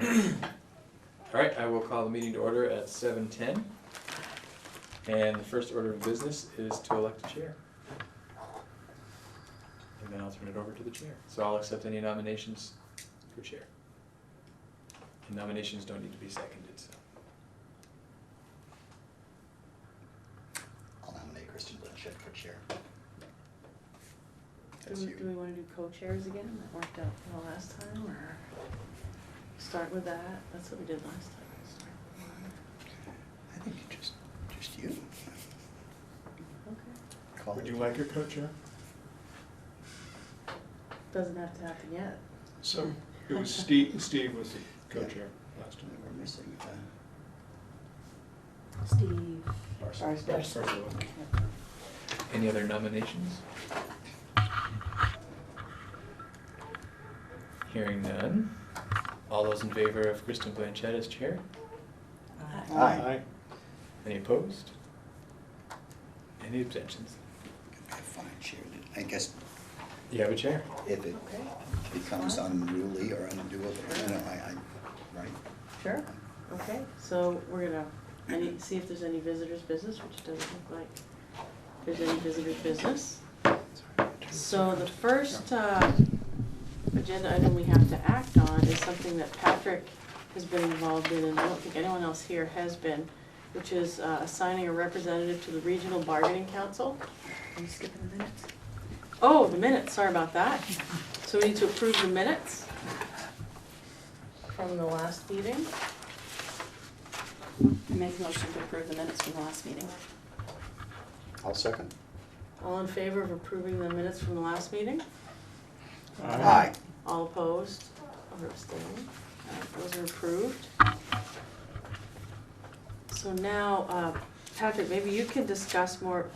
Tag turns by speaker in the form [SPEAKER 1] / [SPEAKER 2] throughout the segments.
[SPEAKER 1] All right, I will call the meeting to order at 7:10. And the first order of business is to elect a chair. And then I'll turn it over to the chair. So I'll accept any nominations for chair. And nominations don't need to be seconded, so.
[SPEAKER 2] I'll nominate Kristen Blanchett for chair.
[SPEAKER 3] Do
[SPEAKER 2] That's
[SPEAKER 3] we
[SPEAKER 2] you.
[SPEAKER 3] want to do co-chairs again? That worked out well last time, or start with that? That's what we did last time. Start with
[SPEAKER 2] I think just you.
[SPEAKER 3] one. Okay.
[SPEAKER 2] Call
[SPEAKER 4] Would
[SPEAKER 2] it.
[SPEAKER 4] you like a co-chair?
[SPEAKER 3] Doesn't have to happen yet.
[SPEAKER 4] So it was Steve was the co-chair last time.
[SPEAKER 2] We're missing,
[SPEAKER 3] Steve.
[SPEAKER 4] Barcelona.
[SPEAKER 1] Any other nominations? Hearing none. All those in favor of Kristen Blanchett as chair?
[SPEAKER 2] Aye.
[SPEAKER 1] Any opposed? Any abstentions?
[SPEAKER 2] Could be a fine chair. I guess
[SPEAKER 1] You have a chair.
[SPEAKER 2] if it
[SPEAKER 3] Okay.
[SPEAKER 2] becomes
[SPEAKER 3] Fine.
[SPEAKER 2] unruly or undoable, right?
[SPEAKER 3] Sure. Okay, so we're gonna see if there's any visitors' business, which doesn't look like there's any visitors' business. So the first agenda item we have to act on is something that Patrick has been involved in, and I don't think anyone else here has been, which is assigning a representative to the Regional Bargaining Council.
[SPEAKER 5] Are you skipping the minutes?
[SPEAKER 3] Oh, the minutes, sorry about that. So we need to approve the minutes from the last meeting.
[SPEAKER 5] I make a motion to approve the minutes from the last meeting.
[SPEAKER 2] I'll second.
[SPEAKER 3] All in favor of approving the minutes from the last meeting?
[SPEAKER 2] Aye.
[SPEAKER 3] All opposed or abstaining? Those are approved. So now, Patrick, maybe you can discuss more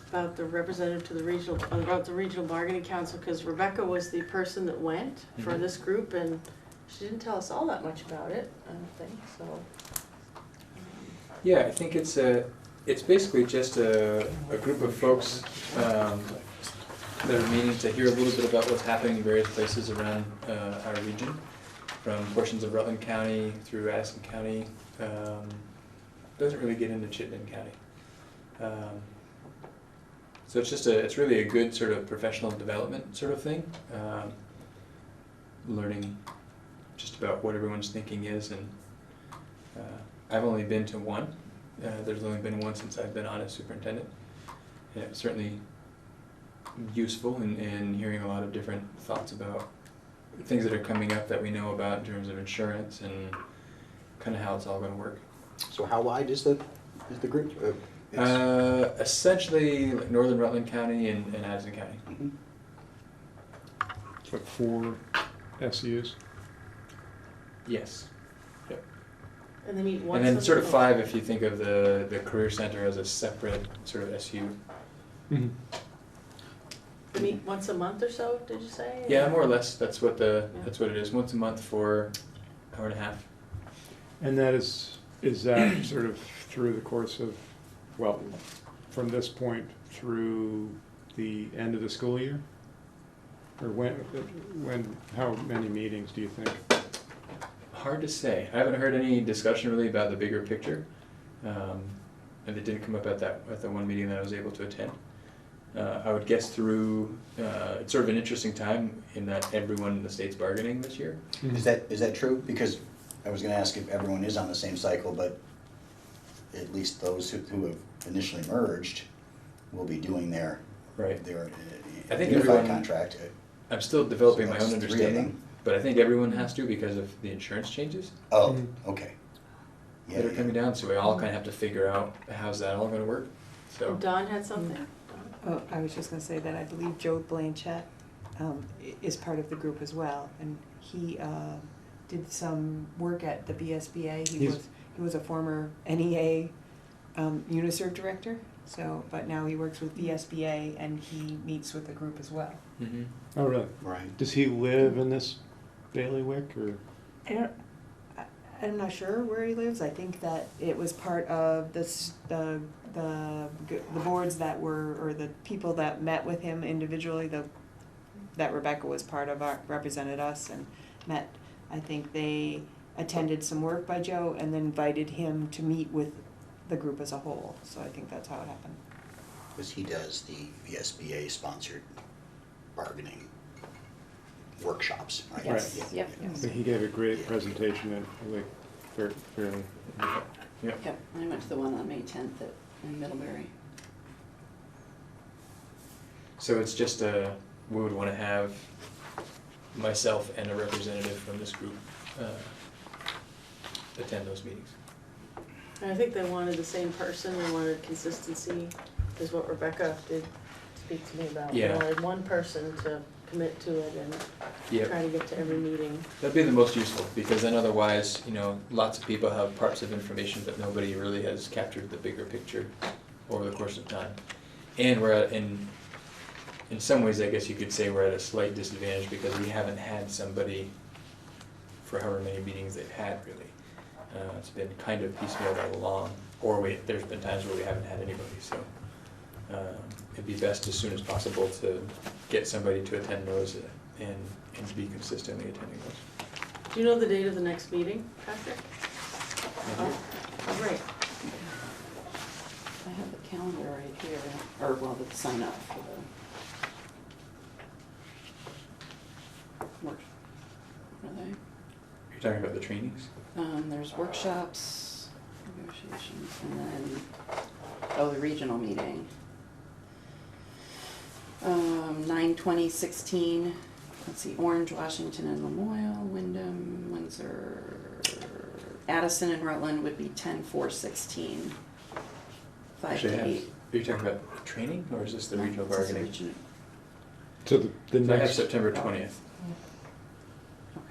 [SPEAKER 3] about the representative to the regional bargaining council, because Rebecca was the person that went for
[SPEAKER 1] Mhm.
[SPEAKER 3] this group, and she didn't tell us all that much about it, I don't think, so.
[SPEAKER 1] Yeah, I think it's basically just a group of folks that are meeting to hear a little bit about what's happening in various places around our region, from portions of Rutland County through Addison County. Doesn't really get into Chittenden County. So it's really a good sort of professional development sort of thing. Learning just about what everyone's thinking is, and I've only been to one. There's only been one since I've been on as superintendent. And it was certainly useful in hearing a lot of different thoughts about things that are coming up that we know about in terms of insurance and kind of how it's all going to work.
[SPEAKER 2] So how wide is the group?
[SPEAKER 1] Essentially like northern Rutland County and Addison County.
[SPEAKER 2] Mhm.
[SPEAKER 4] It's like 4 SUs.
[SPEAKER 1] Yes. Yep.
[SPEAKER 3] And they meet once.
[SPEAKER 1] And then
[SPEAKER 3] a
[SPEAKER 1] sort of
[SPEAKER 3] month.
[SPEAKER 1] 5 if you think of the Career Center as a separate sort of SU.
[SPEAKER 4] Mm-hmm.
[SPEAKER 3] They meet once a month or so, did you say?
[SPEAKER 1] Yeah, more or less. That's what
[SPEAKER 3] Yeah.
[SPEAKER 1] it is. Once a month for an hour and a half.
[SPEAKER 4] And that is that sort of through the course of, well, from this point through the end of the school year? Or how many meetings do you think?
[SPEAKER 1] Hard to say. I haven't heard any discussion really about the bigger picture, and it didn't come up at the one meeting that I was able to attend. I would guess through. It's sort of an interesting time in that everyone in the state's bargaining this year.
[SPEAKER 2] Is that true? Because I was gonna ask if everyone is on the same cycle, but at least those who have initially merged will be doing their
[SPEAKER 1] Right. I think
[SPEAKER 2] unified
[SPEAKER 1] everyone-
[SPEAKER 2] contract.
[SPEAKER 1] I'm still developing
[SPEAKER 2] So
[SPEAKER 1] my
[SPEAKER 2] that's
[SPEAKER 1] own
[SPEAKER 2] 3 of
[SPEAKER 1] understanding,
[SPEAKER 2] them.
[SPEAKER 1] but I think everyone has to because of the insurance changes
[SPEAKER 2] Oh,
[SPEAKER 4] Mhm.
[SPEAKER 2] okay.
[SPEAKER 1] that are coming down. So we all kind of have to figure out how's that all going to work. So.
[SPEAKER 3] And Dawn had something? Dawn?
[SPEAKER 5] Oh, I was just gonna say that I believe Joe Blanchett is part of the group as well, and he did some work at the BSBA. He was a former NEA UNICERV director, but now he works with BSBA and he meets with the group as well.
[SPEAKER 1] Mm-hmm.
[SPEAKER 4] Oh, really?
[SPEAKER 2] Right.
[SPEAKER 4] Does he live in this bailiwick or?
[SPEAKER 5] I'm not sure where he lives. I think that it was part of the boards that were, or the people that met with him individually, that Rebecca was part of, represented us and met. I think they attended some work by Joe and then invited him to meet with the group as a whole. So I think that's how it happened.
[SPEAKER 2] Because he does the VSBA sponsored bargaining workshops, right?
[SPEAKER 5] Yes.
[SPEAKER 2] Yeah.
[SPEAKER 6] Yep.
[SPEAKER 5] Yes.
[SPEAKER 4] But he gave a great presentation and like fairly.
[SPEAKER 1] Yep.
[SPEAKER 6] Yep, I went to the one on May 10th in Middlebury.
[SPEAKER 1] So it's just we would want to have myself and a representative from this group attend those meetings.
[SPEAKER 3] And I think they wanted the same person, they wanted consistency, is what Rebecca did speak to me about. They
[SPEAKER 1] Yeah.
[SPEAKER 3] wanted one person to commit to it and
[SPEAKER 1] Yep.
[SPEAKER 3] try to get to every meeting.
[SPEAKER 1] That'd be the most useful, because then otherwise, lots of people have parts of information, but nobody really has captured the bigger picture over the course of time. And we're in some ways, I guess you could say we're at a slight disadvantage because we haven't had somebody for however many meetings they've had, really. It's been kind of piecemealed all along, or there's been times where we haven't had anybody, so it'd be best as soon as possible to get somebody to attend those and to be consistently attending those.
[SPEAKER 3] Do you know the date of the next meeting, Patrick? Oh, great.
[SPEAKER 6] I have the calendar right here, or well, the sign up for the work. What are they?
[SPEAKER 1] You're talking about the trainings?
[SPEAKER 6] There's workshops, negotiations, and then, the regional meeting. 9/20/16, let's see, Orange, Washington, and Lamoille, Wyndham, Windsor, Addison and Rutland would be 10/4/16, 5
[SPEAKER 1] Actually,
[SPEAKER 6] to
[SPEAKER 1] I have-
[SPEAKER 6] 8.
[SPEAKER 1] Are you talking about the training, or is this the regional
[SPEAKER 6] This is the
[SPEAKER 1] bargaining?
[SPEAKER 6] region-
[SPEAKER 4] So the
[SPEAKER 1] So I have
[SPEAKER 4] next,
[SPEAKER 1] September 20th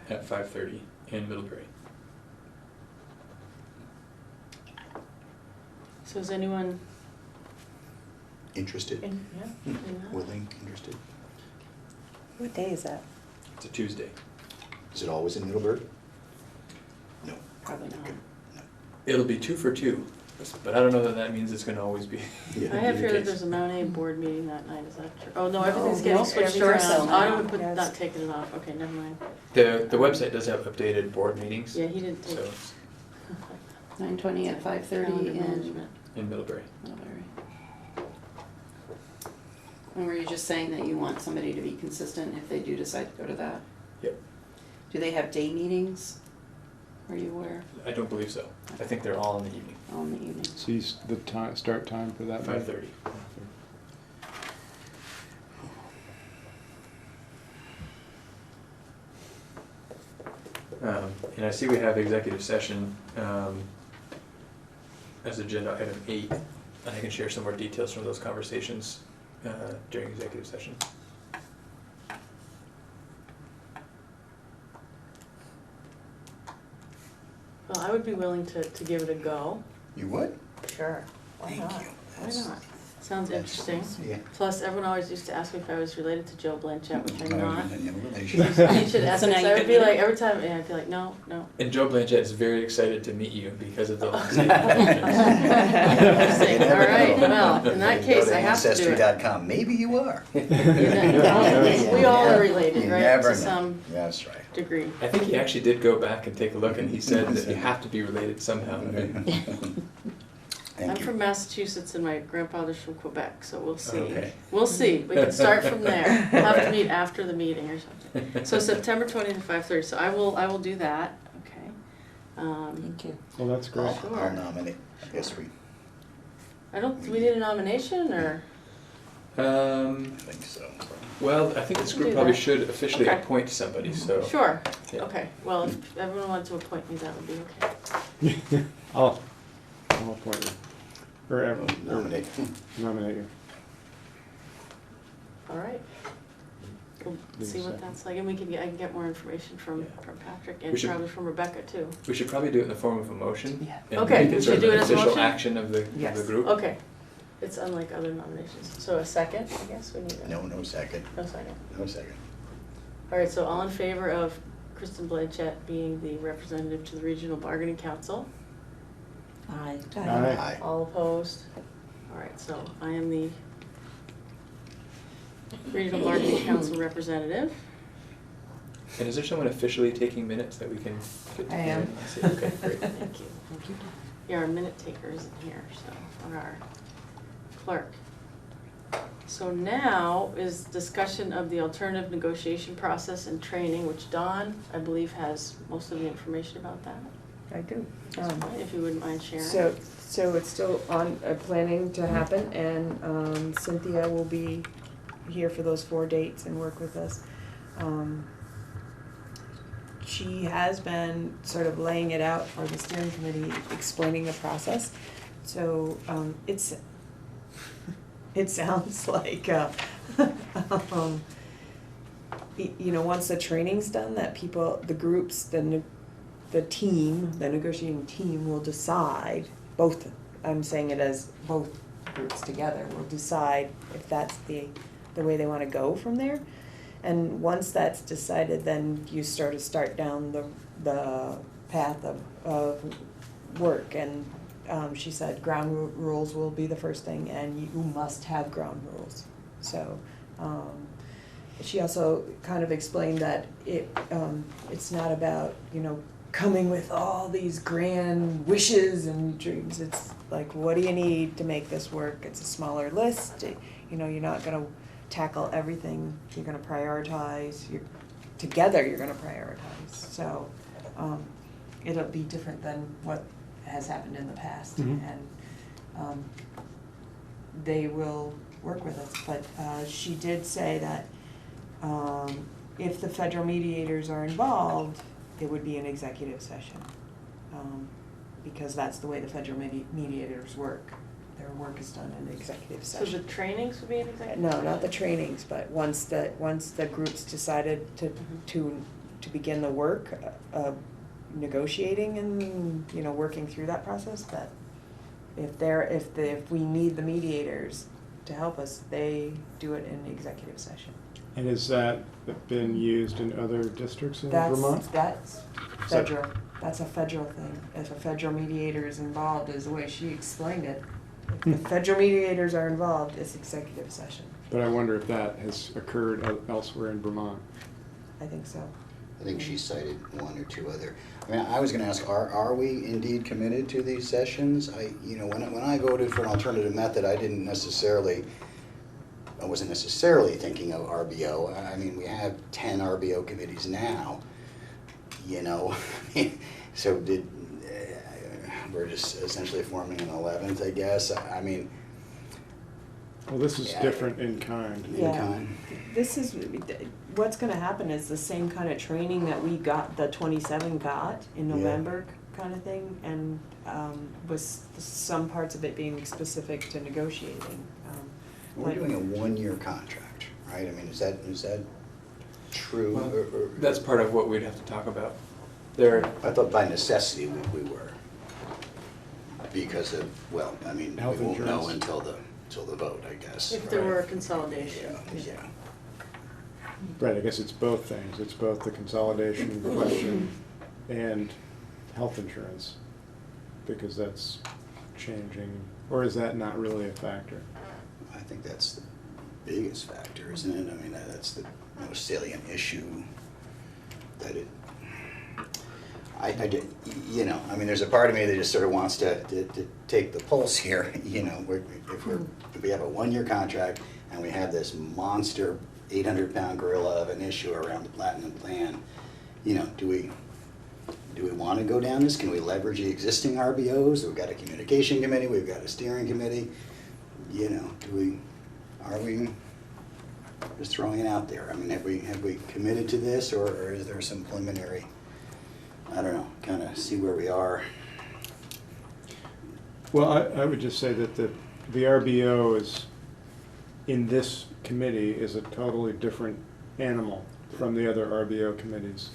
[SPEAKER 6] Okay.
[SPEAKER 1] at 5:30 in Middlebury.
[SPEAKER 3] So is anyone
[SPEAKER 2] Interested?
[SPEAKER 3] in, yeah, in that?
[SPEAKER 2] Willing, interested?
[SPEAKER 5] What day is that?
[SPEAKER 1] It's a Tuesday.
[SPEAKER 2] Is it always in Middleburg? No.
[SPEAKER 6] Probably not.
[SPEAKER 2] No.
[SPEAKER 1] It'll be 2 for 2, but I don't know that means it's gonna always be.
[SPEAKER 2] Yeah.
[SPEAKER 3] I have
[SPEAKER 1] the
[SPEAKER 3] here that
[SPEAKER 1] case.
[SPEAKER 3] there's a Mount A board meeting that night, is that true? Oh, no,
[SPEAKER 5] No,
[SPEAKER 3] everything's getting
[SPEAKER 6] no,
[SPEAKER 3] switched
[SPEAKER 6] everything's
[SPEAKER 3] around.
[SPEAKER 6] so
[SPEAKER 3] I
[SPEAKER 6] now.
[SPEAKER 3] would put,
[SPEAKER 5] Yes.
[SPEAKER 3] not taking it off, okay, never mind.
[SPEAKER 1] The website does have updated board meetings.
[SPEAKER 3] Yeah, he didn't take.
[SPEAKER 1] So,
[SPEAKER 6] 9:20 at 5:30
[SPEAKER 3] Calendar
[SPEAKER 6] in
[SPEAKER 3] management.
[SPEAKER 1] in Middlebury.
[SPEAKER 6] Middlebury. And were you just saying that you want somebody to be consistent if they do decide to go to that?
[SPEAKER 1] Yep.
[SPEAKER 6] Do they have day meetings? Are you aware?
[SPEAKER 1] I don't believe so. I think they're all in the evening,
[SPEAKER 6] All in the evening?
[SPEAKER 4] sees the time, start time for that? meeting?
[SPEAKER 1] 5:30. And I see we have executive session as agenda item 8, and I can share some more details from those conversations during executive session.
[SPEAKER 3] Well, I would be willing to give it a go.
[SPEAKER 2] You would?
[SPEAKER 3] Sure. Why
[SPEAKER 2] Thank
[SPEAKER 3] not?
[SPEAKER 2] you.
[SPEAKER 3] Why
[SPEAKER 2] That's-
[SPEAKER 3] not? Sounds interesting.
[SPEAKER 2] Yeah.
[SPEAKER 3] Plus, everyone always used to ask me if I was related to Joe Blanchett, which I'm not.
[SPEAKER 2] No relation.
[SPEAKER 3] You should ask
[SPEAKER 6] So
[SPEAKER 3] me,
[SPEAKER 6] now
[SPEAKER 3] so
[SPEAKER 6] you
[SPEAKER 3] I would
[SPEAKER 6] could
[SPEAKER 3] be
[SPEAKER 6] meet
[SPEAKER 3] like,
[SPEAKER 6] him.
[SPEAKER 3] every time, yeah, I'd be like, no.
[SPEAKER 1] And Joe Blanchett is very excited to meet you because of the same
[SPEAKER 3] Interesting,
[SPEAKER 2] You never
[SPEAKER 3] all right,
[SPEAKER 2] know.
[SPEAKER 3] well, in that case, I have to do it.
[SPEAKER 2] Ancestry.com, maybe you are.
[SPEAKER 3] We all are related,
[SPEAKER 2] You
[SPEAKER 3] right,
[SPEAKER 2] never
[SPEAKER 3] to
[SPEAKER 2] know.
[SPEAKER 3] some
[SPEAKER 2] That's right.
[SPEAKER 3] degree.
[SPEAKER 1] I think he actually did go back and take a look, and he said that you have to be related somehow.
[SPEAKER 2] Thank
[SPEAKER 3] I'm
[SPEAKER 2] you.
[SPEAKER 3] from Massachusetts and my grandfather's from Quebec, so we'll see.
[SPEAKER 1] Okay.
[SPEAKER 3] We'll see, we can start from there. We'll have to meet after the meeting or something. So September 20th to 5:30, so I will do that, okay.
[SPEAKER 5] Thank you.
[SPEAKER 4] Well, that's great.
[SPEAKER 3] Sure.
[SPEAKER 2] I'll nominate, I guess we,
[SPEAKER 3] Do we need a nomination, or?
[SPEAKER 2] I think so.
[SPEAKER 1] Well, I think this
[SPEAKER 3] We can
[SPEAKER 1] group
[SPEAKER 3] do
[SPEAKER 1] probably
[SPEAKER 3] that.
[SPEAKER 1] should officially
[SPEAKER 3] Okay.
[SPEAKER 1] appoint somebody, so.
[SPEAKER 3] Sure,
[SPEAKER 1] Yeah.
[SPEAKER 3] okay, well, if everyone wants to appoint me, that would be okay.
[SPEAKER 4] I'll appoint you. Or
[SPEAKER 2] Nominate.
[SPEAKER 4] nominate you.
[SPEAKER 3] All right. We'll
[SPEAKER 4] Give
[SPEAKER 3] see
[SPEAKER 4] a
[SPEAKER 3] what
[SPEAKER 4] second.
[SPEAKER 3] that's like, and I can get more information from
[SPEAKER 1] Yeah.
[SPEAKER 3] Patrick
[SPEAKER 1] We
[SPEAKER 3] and
[SPEAKER 1] should-
[SPEAKER 3] probably from Rebecca too.
[SPEAKER 1] We should probably do it in the form of a motion.
[SPEAKER 5] Yeah.
[SPEAKER 1] And
[SPEAKER 3] Okay,
[SPEAKER 1] make
[SPEAKER 3] we
[SPEAKER 1] it sort
[SPEAKER 3] should
[SPEAKER 1] of
[SPEAKER 3] do
[SPEAKER 1] an
[SPEAKER 3] it as a
[SPEAKER 1] official
[SPEAKER 3] motion?
[SPEAKER 1] action of the
[SPEAKER 5] Yes.
[SPEAKER 1] group.
[SPEAKER 3] Okay, it's unlike other nominations, so a second, I guess, we need a.
[SPEAKER 2] No second,
[SPEAKER 3] No second.
[SPEAKER 2] no second.
[SPEAKER 3] All right, so all in favor of Kristen Blanchett being the representative to the Regional Bargaining Council?
[SPEAKER 6] Aye.
[SPEAKER 4] Aye.
[SPEAKER 3] All opposed? All right, so I am the Regional Bargaining Council representative.
[SPEAKER 1] And is there someone officially taking minutes that we can get to?
[SPEAKER 5] I am.
[SPEAKER 1] See? Okay, great.
[SPEAKER 3] Thank you. Thank you. Yeah, our minute taker isn't here, so, or our clerk. So now is discussion of the alternative negotiation process and training, which Dawn, I believe, has most of the information about that.
[SPEAKER 5] I do.
[SPEAKER 3] If you wouldn't mind sharing.
[SPEAKER 5] So it's still on, planning to happen, and Cynthia will be here for those 4 dates and work with us. She has been sort of laying it out for the steering committee, explaining the process. So it sounds like, you know, once the training's done, that people, the groups, the negotiating team will decide, both, I'm saying it as both groups together, will decide if that's the way they want to go from there. And once that's decided, then you start down the path of work. And she said ground rules will be the first thing, and you must have ground rules. So she also kind of explained that it's not about, you know, coming with all these grand wishes and dreams. It's like, what do you need to make this work? It's a smaller list. You know, you're not going to tackle everything. You're going to prioritize. Together you're going to prioritize. So it'll be different than what has happened in the past.
[SPEAKER 4] Mhm.
[SPEAKER 5] And they will work with us. But she did say that if the federal mediators are involved, it would be an executive session, because that's the way the federal mediators work. Their work is done in executive
[SPEAKER 3] So
[SPEAKER 5] session.
[SPEAKER 3] the trainings would be an executive?
[SPEAKER 5] No, not the trainings, but once the groups decided to begin the work of negotiating and, you know, working through that process, that if we need the mediators to help us, they do it in executive session.
[SPEAKER 4] And has that been used in other districts in Vermont?
[SPEAKER 5] That's federal. That's a federal thing. If a federal mediator is involved, is the way she explained it. If the federal mediators are involved, it's executive session.
[SPEAKER 4] But I wonder if that has occurred elsewhere in Vermont.
[SPEAKER 5] I think so.
[SPEAKER 2] I think she cited one or two other. I mean, I was gonna ask, are we indeed committed to these sessions? When I voted for an alternative method, I wasn't necessarily thinking of RBO. I mean, we have 10 RBO committees now, you know. So we're just essentially forming an 11th, I guess. I mean.
[SPEAKER 4] Well, this is
[SPEAKER 2] Yeah.
[SPEAKER 4] different in kind.
[SPEAKER 5] Yeah. This is, what's gonna happen is the same kind of training that we got, the 27 got in
[SPEAKER 2] Yeah.
[SPEAKER 5] November kind of thing, and with some parts of it being specific to negotiating.
[SPEAKER 2] We're doing a 1-year contract, right? I mean, is that true?
[SPEAKER 1] Well,
[SPEAKER 2] or-
[SPEAKER 1] that's part of what we'd have to talk about. There,
[SPEAKER 2] I thought by necessity we were. Because of, well, I mean, we
[SPEAKER 4] Health
[SPEAKER 2] won't know
[SPEAKER 4] insurance.
[SPEAKER 2] until the vote, I guess.
[SPEAKER 3] If there
[SPEAKER 4] Right.
[SPEAKER 3] were a consolidation.
[SPEAKER 2] Yeah.
[SPEAKER 4] Right, I guess it's both things. It's both the consolidation question and health insurance, because that's changing, or is that not really a factor?
[SPEAKER 2] I think that's the biggest factor, isn't it? I mean, that's the most salient issue that I did, you know, I mean, there's a part of me that just sort of wants to take the pulse here, you know, if we have a 1-year contract and we have this monster 800-pound gorilla of an issue around the platinum plan, you know, do we want to go down this? Can we leverage the existing RBOs? We've got a communication committee, we've got a steering committee, you know, are we just throwing it out there? I mean, have we committed to this, or is there some preliminary, I don't know, kind of see where we are?
[SPEAKER 4] Well, I would just say that the RBO is, in this committee, is a totally different animal from the other RBO committees,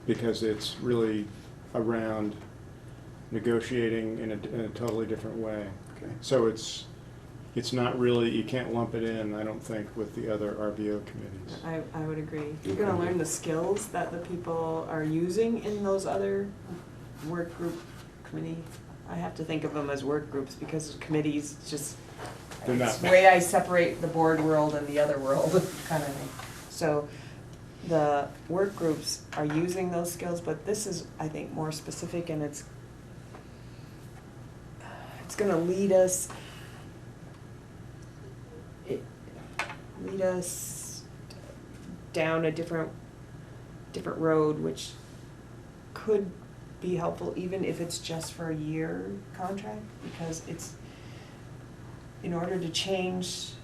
[SPEAKER 4] because it's really around negotiating in a totally different way.
[SPEAKER 2] Okay.
[SPEAKER 4] So it's not really, you can't lump it in, I don't think, with the other RBO committees.
[SPEAKER 5] I would agree. You're gonna learn the skills that the people are using in those other work group committee. I have to think of them as work groups, because committees just,
[SPEAKER 4] They're not-
[SPEAKER 5] it's the way I separate the board world and the other world kind of thing. So the work groups are using those skills, but this is, I think, more specific, and it's gonna lead us down a different road, which could be helpful even if it's just for a year contract, because it's, in order to change,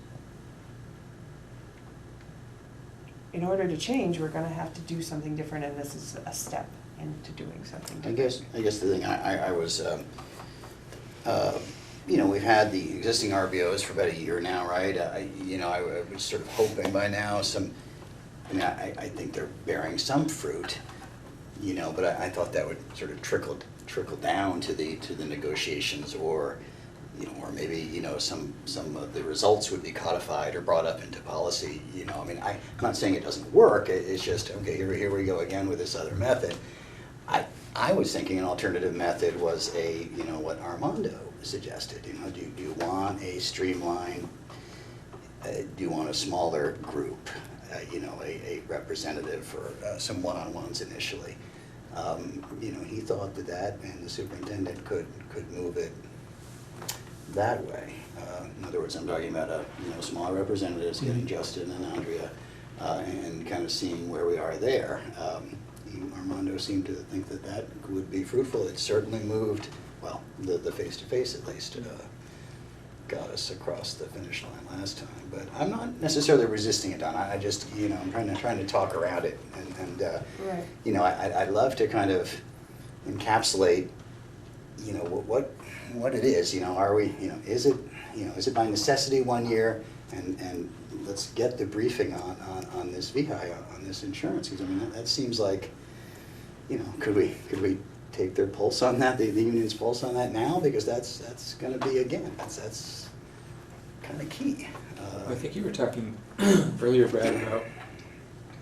[SPEAKER 5] we're gonna have to do something different, and this is a step into doing something different.
[SPEAKER 2] I guess the thing, I was, you know, we've had the existing RBOs for about a year now, right? I was sort of hoping by now I think they're bearing some fruit, you know, but I thought that would sort of trickle down to the negotiations, or, you know, or maybe, you know, some of the results would be codified or brought up into policy, you know. I mean, I'm not saying it doesn't work, it's just, okay, here we go again with this other method. I was thinking an alternative method was you know, what Armando suggested, you know, do you want a streamlined, do you want a smaller group, you know, a representative for some one-on-ones initially. You know, he thought that and the superintendent could move it that way. In other words, I'm talking about small representatives getting Justin and Andrea and kind of seeing where we are there. Armando seemed to think that would be fruitful. It certainly moved, well, the face-to-face at least got us across the finish line last time. But I'm not necessarily resisting it, Don. I just, you know, I'm trying to talk around it. And
[SPEAKER 5] Right.
[SPEAKER 2] you know, I'd love to kind of encapsulate, you know, what it is. You know, are we, you know, is it by necessity 1 year? And let's get the briefing on this VHI, on this insurance, because I mean that seems like, you know, could we take their pulse on that, the union's pulse on that now, because that's going to be, again, that's kind of key.
[SPEAKER 1] I think you were talking earlier, Brad, about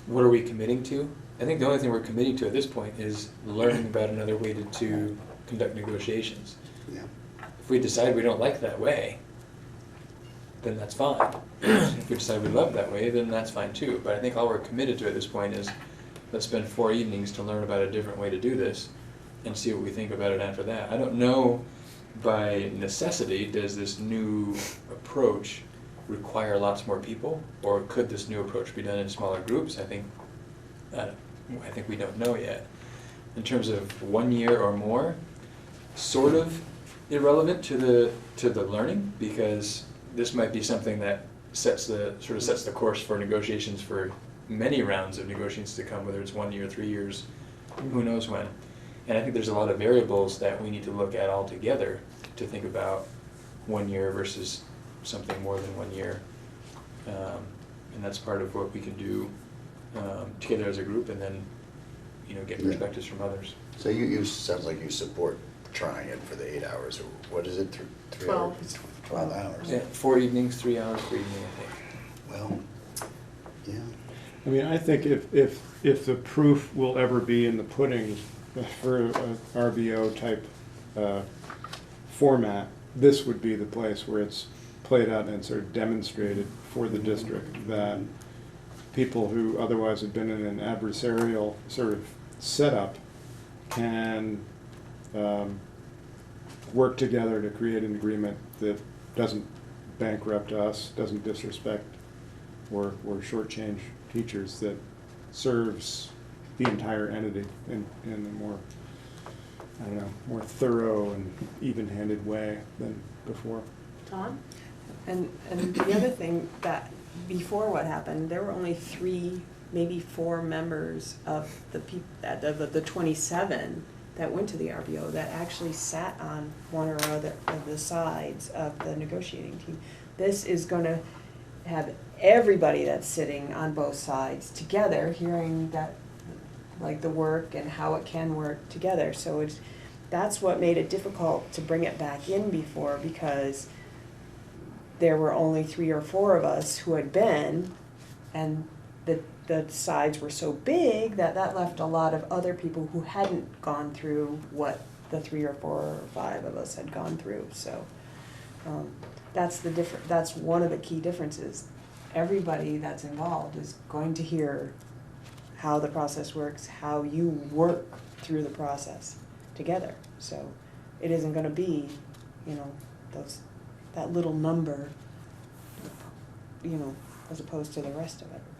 [SPEAKER 1] what are we committing to. I think the only thing we're committing to at this point is learning about another way to conduct negotiations.
[SPEAKER 2] Yeah.
[SPEAKER 1] If we decide we don't like that way, then that's fine. If we decide we love that way, then that's fine too. But I think all we're committed to at this point is, let's spend 4 evenings to learn about a different way to do this and see what we think about it after that. I don't know, by necessity, does this new approach require lots more people, or could this new approach be done in smaller groups? I think we don't know yet. In terms of 1 year or more, sort of irrelevant to the learning, because this might be something that sets the course for negotiations for many rounds of negotiations to come, whether it's 1 year, 3 years, who knows when. And I think there's a lot of variables that we need to look at all together to think about 1 year versus something more than 1 year. And that's part of what we can do together as a group, and then, you know, get perspectives from others.
[SPEAKER 2] So you sounds like you support trying it for the 8 hours, or what is it, 3
[SPEAKER 5] 12.
[SPEAKER 2] hours? 12 hours.
[SPEAKER 1] Yeah, 4 evenings, 3 hours per evening, I think.
[SPEAKER 2] Well, yeah.
[SPEAKER 4] I mean, I think if the proof will ever be in the pudding for an RBO type format, this would be the place where it's played out and sort of demonstrated for the district that people who otherwise have been in an adversarial sort of setup can work together to create an agreement that doesn't bankrupt us, doesn't disrespect or shortchange teachers, that serves the entire entity in a more, I don't know, more thorough and even-handed way than before.
[SPEAKER 3] Tom?
[SPEAKER 5] And the other thing, that before what happened, there were only 3, maybe 4 members of the 27 that went to the RBO that actually sat on one or other of the sides of the negotiating team. This is going to have everybody that's sitting on both sides together, hearing that, like, the work and how it can work together. So that's what made it difficult to bring it back in before, because there were only 3 or 4 of us who had been, and the sides were so big that left a lot of other people who hadn't gone through what the 3 or 4 or 5 of us had gone through. So that's one of the key differences. Everybody that's involved is going to hear how the process works, how you work through the process together. So it isn't gonna be, you know, that little number, you know, as opposed to the rest of everybody.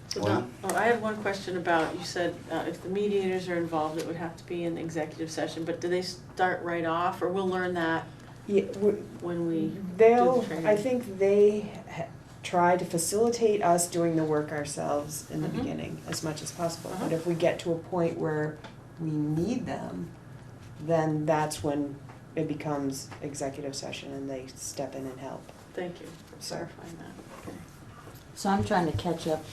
[SPEAKER 3] So
[SPEAKER 2] Well-
[SPEAKER 3] Don, I had one question about, you said if the mediators are involved, it would have to be an executive session, but do they start right off, or we'll learn that
[SPEAKER 5] Yeah,
[SPEAKER 3] when we
[SPEAKER 5] they'll,
[SPEAKER 3] do the training?
[SPEAKER 5] I think they try to facilitate us doing the work ourselves in the
[SPEAKER 3] Mhm.
[SPEAKER 5] beginning as much as possible. But
[SPEAKER 3] Uh-huh.
[SPEAKER 5] if we get to a point where we need them, then that's when it becomes executive session and they step in and help.
[SPEAKER 3] Thank you for
[SPEAKER 5] So-
[SPEAKER 3] clarifying that. Okay.
[SPEAKER 7] So I'm trying to catch up.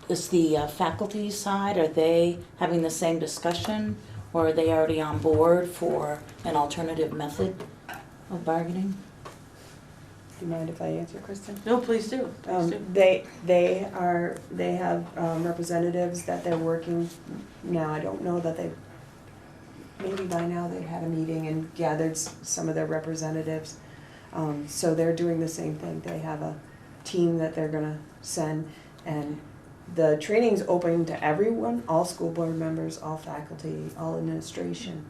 [SPEAKER 7] Is the faculty side, are they having the same discussion? Or are they already on board for an alternative method of bargaining?
[SPEAKER 5] Do you mind if I answer, Kristen?
[SPEAKER 3] No, please do, please do.
[SPEAKER 5] They have representatives that they're working now. I don't know that they've, maybe by now they've had a meeting and gathered some of their representatives. So they're doing the same thing. They have a team that they're gonna send, and the training's open to everyone, all school board members, all faculty, all administration.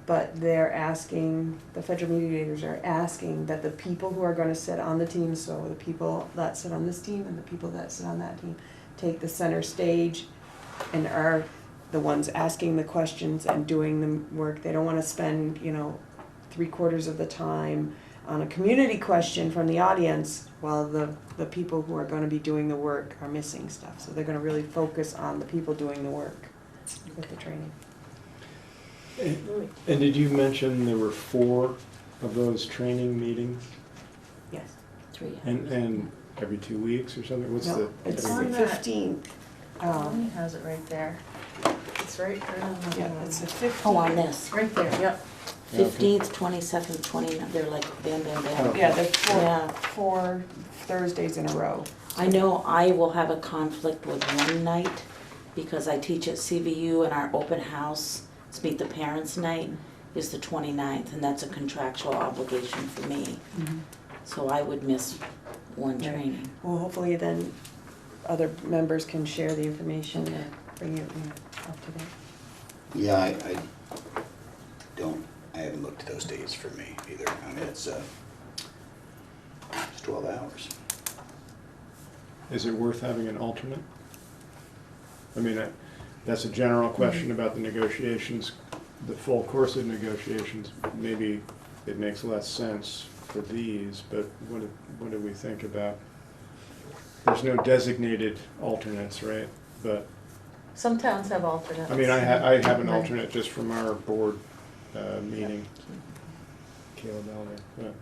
[SPEAKER 5] But they're asking, the federal mediators are asking that the people who are gonna sit on the team, so the people that sit on this team and the people that sit on that team, take the center stage and are the ones asking the questions and doing the work. They don't wanna spend, you know, 3/4 of the time on a community question from the audience while the people who are gonna be doing the work are missing stuff. So they're gonna really focus on the people doing the work with the training.
[SPEAKER 3] Louis.
[SPEAKER 4] And did you mention there were 4 of those training meetings?
[SPEAKER 5] Yes.
[SPEAKER 7] 3 hours.
[SPEAKER 4] And every 2 weeks or something? What's
[SPEAKER 5] No,
[SPEAKER 4] the?
[SPEAKER 5] it's
[SPEAKER 3] On
[SPEAKER 5] the
[SPEAKER 3] that-
[SPEAKER 5] 15th.
[SPEAKER 3] Tony has it right there. It's right,
[SPEAKER 5] Yeah, it's the 15th.
[SPEAKER 7] Oh, on this.
[SPEAKER 3] right there, yep.
[SPEAKER 7] 15th, 27th, 29th, they're like bam, bam, bam.
[SPEAKER 5] Yeah, there's
[SPEAKER 7] Yeah.
[SPEAKER 5] four Thursdays in a row.
[SPEAKER 7] I know I will have a conflict with one night because I teach at CVU and our open house, it's Meet the Parents Night, is the 29th, and that's a contractual obligation for me. So I would miss one
[SPEAKER 5] Right.
[SPEAKER 7] training.
[SPEAKER 5] Well, hopefully then other members can share the information and bring it, you know, up to date.
[SPEAKER 2] Yeah, I haven't looked at those dates for me either. I mean, it's 12 hours.
[SPEAKER 4] Is it worth having an alternate? I mean, that's a general question about the negotiations, the full course of negotiations. Maybe it makes less sense for these, but what do we think about? There's no designated alternates, right? But,
[SPEAKER 3] Some towns have alternates.
[SPEAKER 4] I mean, I have an
[SPEAKER 3] Right.
[SPEAKER 4] alternate just from our board meeting. Caleb Elder, but,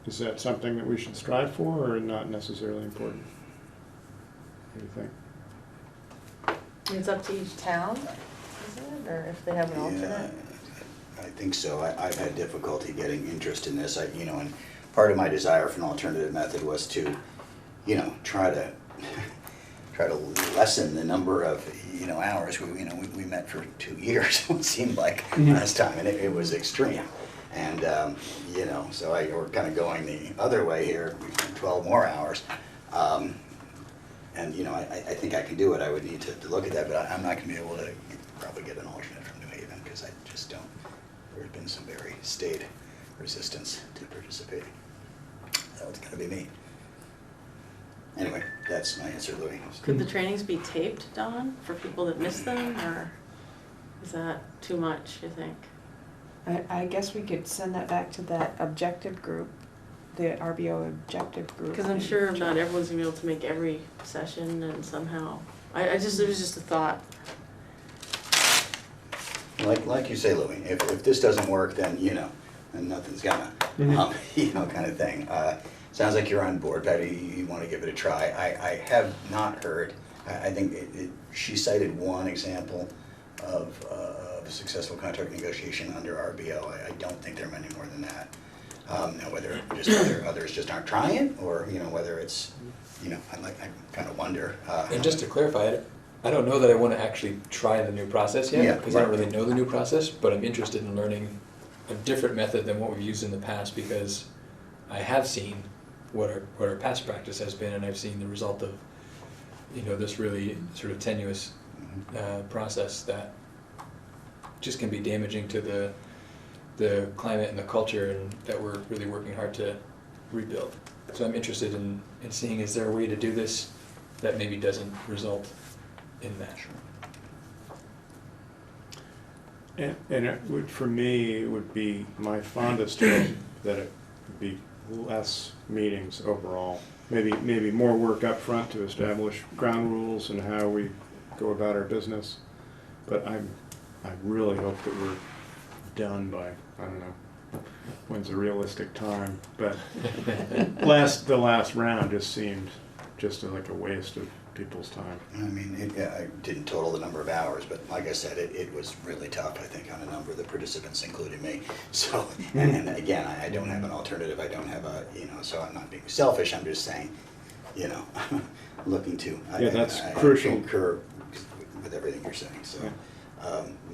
[SPEAKER 4] is that something that we should strive for or not necessarily important? What do you think?
[SPEAKER 3] It's up to each town, is it, or if they have an
[SPEAKER 2] Yeah,
[SPEAKER 3] alternate?
[SPEAKER 2] I think so. I've had difficulty getting interest in this. And part of my desire for an alternative method was to, try to lessen the number of, hours. We met for 2 years, it seemed like, last time, and it was extreme. And, so we're kind of going the other way here, 12 more hours. And, I think I can do it. I would need to look at that, but I'm not going to be able to probably get an alternate from New Haven because I just don't. There's been some very staid resistance to participating. That was going to be me. Anyway, that's my answer, Louis.
[SPEAKER 3] Could the trainings be taped, Dawn, for people that miss them, or is that too much, you think?
[SPEAKER 5] I guess we could send that back to that objective group, the RBO objective group.
[SPEAKER 3] Because I'm sure not everyone's gonna be able to make every session, and somehow, it was just a thought.
[SPEAKER 2] Like you say, Louis, if this doesn't work, then, then nothing's gonna, kind of thing. Sounds like you're on board, Patty, you want to give it a try. I have not heard, I think she cited one example of a successful contract negotiation under RBO. I don't think there are many more than that. Now, whether others just aren't trying, or, whether it's, I kind of wonder.
[SPEAKER 1] And just to clarify it, I don't know that I want to actually try the new process yet,
[SPEAKER 2] Yeah,
[SPEAKER 1] because I don't
[SPEAKER 2] right.
[SPEAKER 1] really know the new process, but I'm interested in learning a different method than what we've used in the past, because I have seen what our past practice has been, and I've seen the result of, this really sort of tenuous process that just can be damaging to the climate and the culture, and that we're really working hard to rebuild. So I'm interested in seeing, is there a way to do this that maybe doesn't result in that?
[SPEAKER 4] And it would, for me, it would be my fondest hope that it would be less meetings overall. Maybe more work up front to establish ground rules and how we go about our business. But I really hope that we're done by, I don't know, when's a realistic time. But the last round just seemed just like a waste of people's time.
[SPEAKER 2] I mean, I didn't total the number of hours, but like I said, it was really tough, I think, on a number of the participants, including me. So, and again, I don't have an alternative, I don't have a, so I'm not being selfish, I'm just saying, looking to.
[SPEAKER 4] Yeah, that's
[SPEAKER 2] I
[SPEAKER 4] crucial.
[SPEAKER 2] concur with everything you're saying, so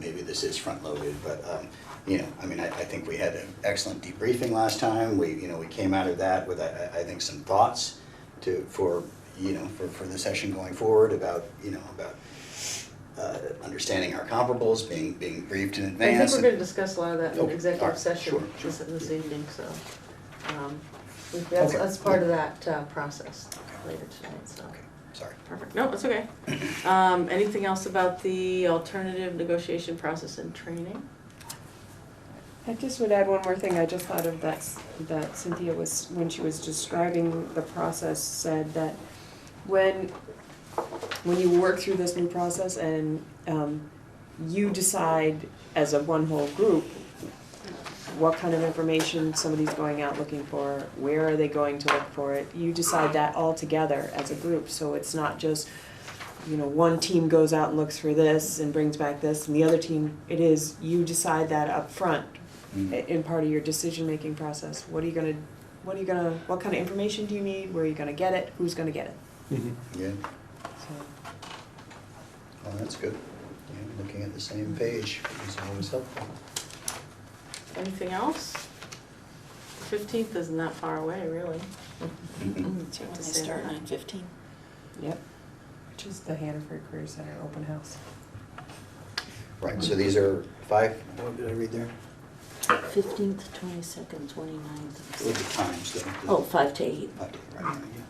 [SPEAKER 2] maybe this is front-loaded, but, I mean, I think we had an excellent debriefing last time. We came out of that with, I think, some thoughts for the session going forward about understanding our comparables, being briefed in
[SPEAKER 3] I
[SPEAKER 2] advance.
[SPEAKER 3] think we're gonna discuss a lot of that in
[SPEAKER 2] Okay,
[SPEAKER 3] the executive
[SPEAKER 2] alright,
[SPEAKER 3] session
[SPEAKER 2] sure.
[SPEAKER 3] this evening, so. That's,
[SPEAKER 2] Okay.
[SPEAKER 3] that's part of that process later tonight, so.
[SPEAKER 2] Okay, sorry.
[SPEAKER 3] Perfect, no, it's okay. Anything else about the alternative negotiation process and training?
[SPEAKER 5] I just would add one more thing. I just thought of that Cynthia was, when she was describing the process, said that when you work through this new process and you decide as a one whole group what kind of information somebody's going out looking for, where are they going to look for it, you decide that all together as a group. So it's not just, one team goes out and looks for this and brings back this, and the other team, it is, you decide that up front in part of your decision-making process. What kind of information do you need, where are you gonna get it, who's gonna get it?
[SPEAKER 2] Yeah,
[SPEAKER 5] So,
[SPEAKER 2] well, that's good. Yeah, looking at the same page is always helpful.
[SPEAKER 3] Anything else? 15th isn't that far away, really.
[SPEAKER 7] So when they start 9:15.
[SPEAKER 5] yep, which is the Hannaford Career Center open house.
[SPEAKER 2] Right, so these are 5, what did I read there?
[SPEAKER 7] 15th, 22nd, 29th.
[SPEAKER 2] What are the times though?
[SPEAKER 7] Oh, 5 to 8.
[SPEAKER 2] Okay, right, yeah.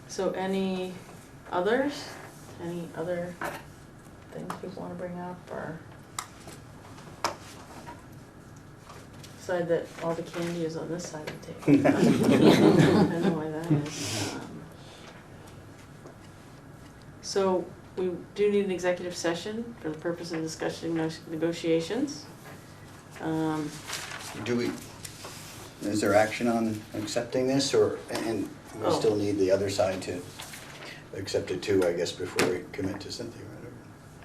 [SPEAKER 3] So any others? Any other things people wanna bring up, or? Decide that all the candy is on this side of the table. I know why that is. So we do need an executive session for the purpose of discussing negotiations.
[SPEAKER 2] Do we, is there action on accepting this, and we
[SPEAKER 3] Oh.
[SPEAKER 2] still need the other side to accept it too, I guess, before we commit to Cynthia,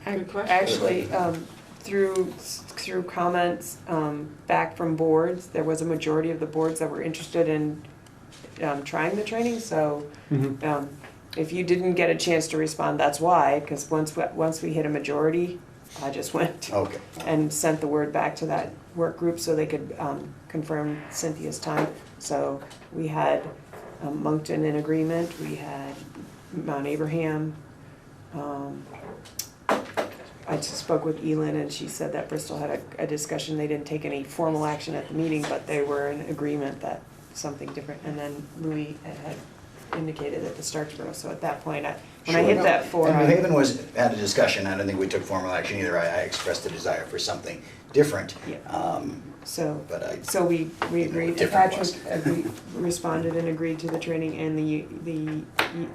[SPEAKER 2] right?
[SPEAKER 3] Good question.
[SPEAKER 5] Actually, through comments back from boards, there was a majority of the boards that were interested in trying the training, so if you didn't get a chance to respond, that's why, because once we hit a majority, I just went
[SPEAKER 2] Okay.
[SPEAKER 5] and sent the word back to that work group so they could confirm Cynthia's time. So we had Moncton in agreement, we had Mount Abraham. I just spoke with Elin and she said that Bristol had a discussion. They didn't take any formal action at the meeting, but they were in agreement that something different. And then Louis had indicated at the Starksboro. So at that point, when I hit that 4,
[SPEAKER 2] And New Haven had a discussion, I don't think we took formal action either, I expressed a desire for something different.
[SPEAKER 5] Yeah.
[SPEAKER 2] So
[SPEAKER 5] we
[SPEAKER 2] didn't know what
[SPEAKER 5] agreed,
[SPEAKER 2] different
[SPEAKER 5] Patrick responded and agreed to the training, and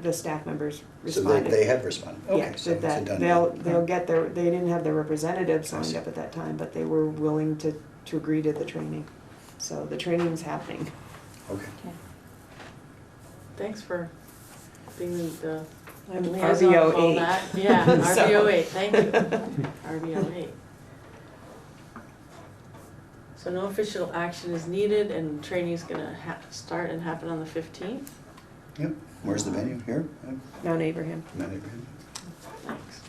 [SPEAKER 5] the staff members
[SPEAKER 2] So
[SPEAKER 5] responded.
[SPEAKER 2] they have responded,
[SPEAKER 5] Yeah,
[SPEAKER 2] okay, so
[SPEAKER 5] did
[SPEAKER 2] it's a
[SPEAKER 5] that.
[SPEAKER 2] done
[SPEAKER 5] They'll
[SPEAKER 2] deal.
[SPEAKER 5] get they didn't have their representatives
[SPEAKER 2] I
[SPEAKER 5] lined
[SPEAKER 2] see.
[SPEAKER 5] up at that time, but they were willing to agree to the training. So the training's happening.
[SPEAKER 2] Okay.
[SPEAKER 3] Thanks for being the
[SPEAKER 5] I'm
[SPEAKER 3] liaison of all
[SPEAKER 5] RBO 8.
[SPEAKER 3] that. Yeah,
[SPEAKER 5] So-
[SPEAKER 3] RBO 8, thank you. RBO 8. So no official action is needed, and training's gonna start and happen on the 15th.
[SPEAKER 2] Yep, where's the venue, here?
[SPEAKER 5] Mount Abraham.
[SPEAKER 2] Mount Abraham.
[SPEAKER 3] Thanks.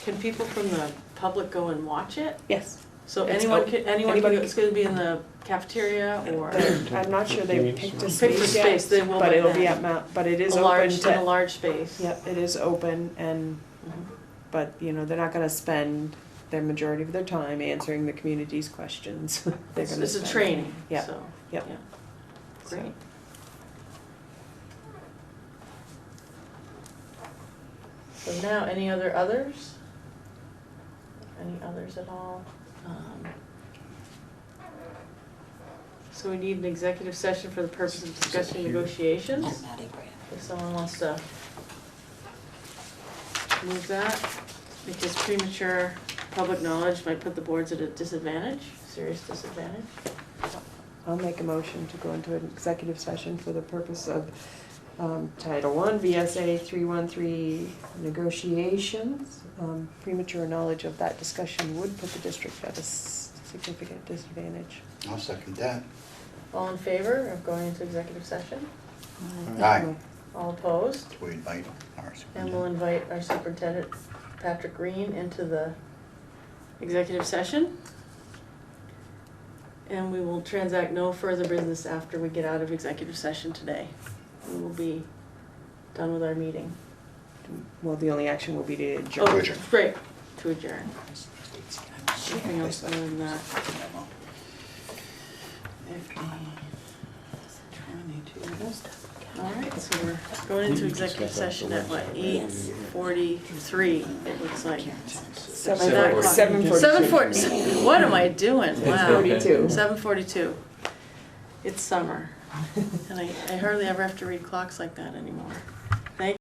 [SPEAKER 3] Can people from the public go and watch it?
[SPEAKER 5] Yes.
[SPEAKER 3] So
[SPEAKER 5] It's
[SPEAKER 3] anyone
[SPEAKER 5] op-
[SPEAKER 3] can,
[SPEAKER 5] anybody
[SPEAKER 3] it's gonna be in the cafeteria or
[SPEAKER 5] I'm not sure they picked a
[SPEAKER 3] Picked a
[SPEAKER 5] space
[SPEAKER 3] space, they
[SPEAKER 5] yet,
[SPEAKER 3] will
[SPEAKER 5] but
[SPEAKER 3] by
[SPEAKER 5] it'll be
[SPEAKER 3] then.
[SPEAKER 5] at Mount, but it is
[SPEAKER 3] a
[SPEAKER 5] open
[SPEAKER 3] large, in a
[SPEAKER 5] to,
[SPEAKER 3] large space?
[SPEAKER 5] yep, it is open and,
[SPEAKER 3] Mhm.
[SPEAKER 5] but, you know, they're not gonna spend the majority of their time answering the community's questions. They're
[SPEAKER 3] It's
[SPEAKER 5] gonna
[SPEAKER 3] it's a
[SPEAKER 5] spend-
[SPEAKER 3] training,
[SPEAKER 5] Yeah,
[SPEAKER 3] so,
[SPEAKER 5] yep.
[SPEAKER 3] yeah. Great. So now, any others? Any others at all? So we need an executive session for the purpose of discussing negotiations.
[SPEAKER 7] And Matty Brand.
[SPEAKER 3] If someone wants to move that, because premature public knowledge might put the boards at a disadvantage, serious disadvantage.
[SPEAKER 5] I'll make a motion to go into an executive session for the purpose of Title I, VSA 313 negotiations. Premature knowledge of that discussion would put the district at a significant disadvantage.
[SPEAKER 2] I'll second that.
[SPEAKER 3] All in favor of going into executive session?
[SPEAKER 2] Aye.
[SPEAKER 3] All opposed?
[SPEAKER 2] We invite our
[SPEAKER 3] And we'll
[SPEAKER 2] superintendent.
[SPEAKER 3] invite our superintendent, Patrick Green, into the executive session. And we will transact no further business after we get out of executive session today. We will be done with our meeting.
[SPEAKER 5] Well, the only action will be to adjourn.
[SPEAKER 3] Oh,
[SPEAKER 2] adjourn.
[SPEAKER 3] great, to adjourn. Anything else other than that? All right, so we're going into executive session at what, 8:43, it looks like.
[SPEAKER 5] 7:42.
[SPEAKER 3] 7:40, what am I doing? Wow.
[SPEAKER 5] 7:42.
[SPEAKER 3] 7:42. It's summer, and I hardly ever have to read clocks like that anymore.